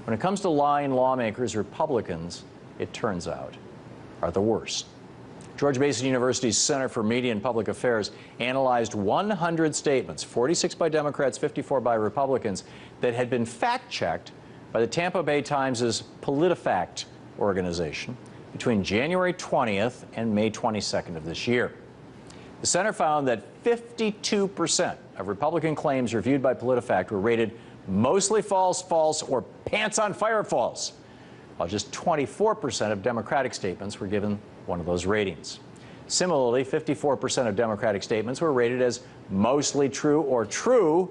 When it comes to lying lawmakers, Republicans, it turns out, are the worst. George Mason University's Center for Media and Public Affairs analyzed 100 statements, 46 by Democrats, 54 by Republicans, that had been fact-checked by the Tampa Bay Times' PolitiFact organization between January 20th and May 22nd of this year. The center found that 52% of Republican claims reviewed by PolitiFact were rated mostly false, false, or pants on fire false, while just 24% of Democratic statements were given one of those ratings. Similarly, 54% of Democratic statements were rated as mostly true or true,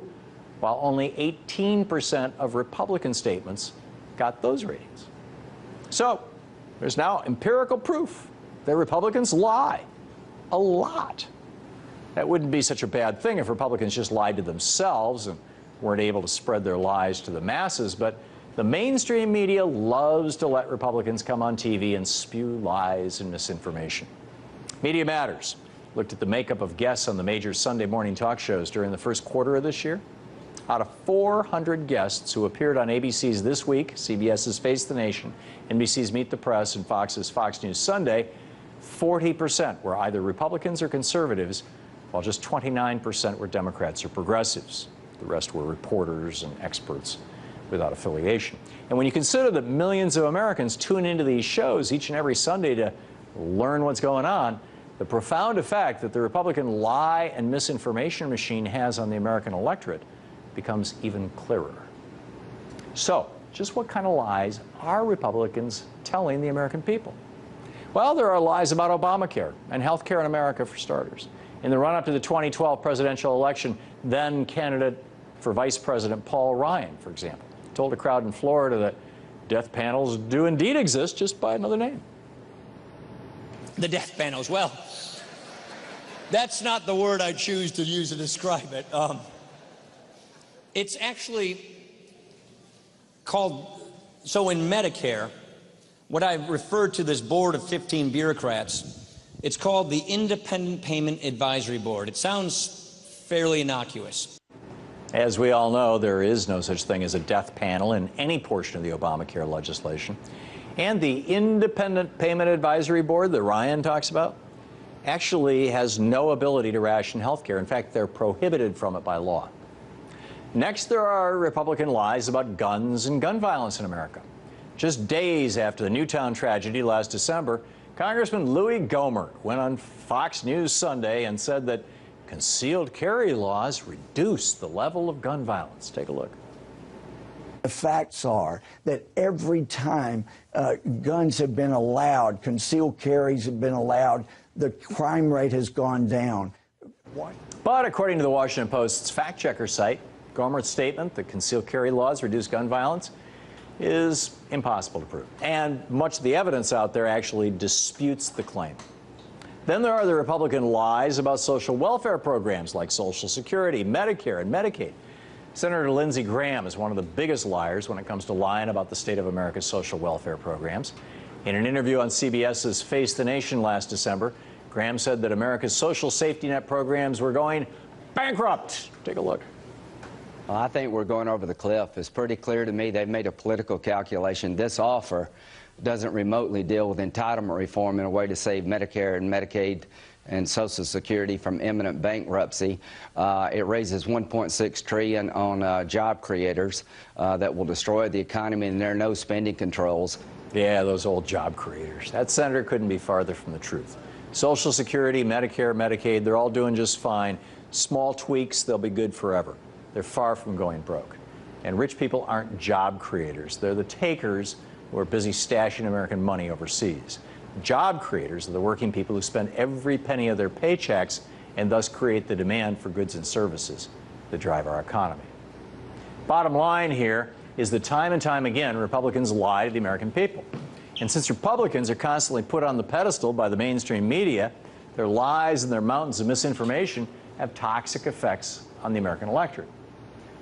while only 18% of Republican statements got those ratings. So, there's now empirical proof that Republicans lie a lot. That wouldn't be such a bad thing if Republicans just lied to themselves and weren't able to spread their lies to the masses, but the mainstream media loves to let Republicans come on TV and spew lies and misinformation. Media Matters looked at the makeup of guests on the major Sunday morning talk shows during the first quarter of this year. Out of 400 guests who appeared on ABC's This Week, CBS's Face the Nation, NBC's Meet the Press, and Fox's Fox News Sunday, 40% were either Republicans or conservatives, while just 29% were Democrats or progressives. The rest were reporters and experts without affiliation. And when you consider that millions of Americans tune into these shows each and every Sunday to learn what's going on, the profound effect that the Republican lie and misinformation machine has on the American electorate becomes even clearer. So, just what kind of lies are Republicans telling the American people? Well, there are lies about Obamacare and health care in America, for starters. In the run-up to the 2012 presidential election, then candidate for Vice President Paul Ryan, for example, told a crowd in Florida that death panels do indeed exist, just by another name. The death panels, well, that's not the word I choose to use to describe it. It's actually called, so in Medicare, what I referred to this board of 15 bureaucrats, it's called the Independent Payment Advisory Board. It sounds fairly innocuous. As we all know, there is no such thing as a death panel in any portion of the Obamacare legislation. And the Independent Payment Advisory Board that Ryan talks about actually has no ability to ration health care. In fact, they're prohibited from it by law. Next, there are Republican lies about guns and gun violence in America. Just days after the Newtown tragedy last December, Congressman Louis Gohmert went on Fox News Sunday and said that concealed carry laws reduce the level of gun violence. Take a look. The facts are that every time guns have been allowed, concealed carries have been allowed, the crime rate has gone down. What? But according to the Washington Post's fact-checker site, Gohmert's statement that concealed carry laws reduce gun violence is impossible to prove. And much of the evidence out there actually disputes the claim. Then there are the Republican lies about social welfare programs like Social Security, Medicare, and Medicaid. Senator Lindsey Graham is one of the biggest liars when it comes to lying about the state of America's social welfare programs. In an interview on CBS's Face the Nation last December, Graham said that America's social safety net programs were going bankrupt. Take a look. Well, I think we're going over the cliff. It's pretty clear to me they've made a political calculation. This offer doesn't remotely deal with entitlement reform in a way to save Medicare and Medicaid and Social Security from imminent bankruptcy. It raises $1.6 trillion on job creators that will destroy the economy, and there are no spending controls. Yeah, those old job creators. That senator couldn't be farther from the truth. Social Security, Medicare, Medicaid, they're all doing just fine. Small tweaks, they'll be good forever. They're far from going broke. And rich people aren't job creators. They're the takers who are busy stashing American money overseas. Job creators are the working people who spend every penny of their paychecks and thus create the demand for goods and services that drive our economy. Bottom line here is that time and time again, Republicans lie to the American people. And since Republicans are constantly put on the pedestal by the mainstream media, their lies and their mountains of misinformation have toxic effects on the American electorate.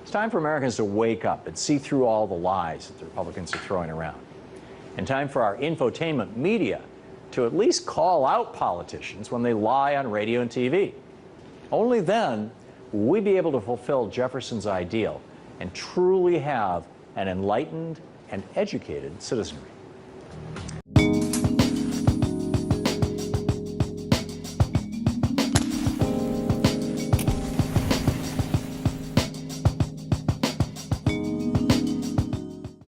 It's time for Americans to wake up and see through all the lies that the Republicans are throwing around. And time for our infotainment media to at least call out politicians when they lie on radio and TV. Only then will we be able to fulfill Jefferson's ideal and truly have an enlightened and educated citizenry.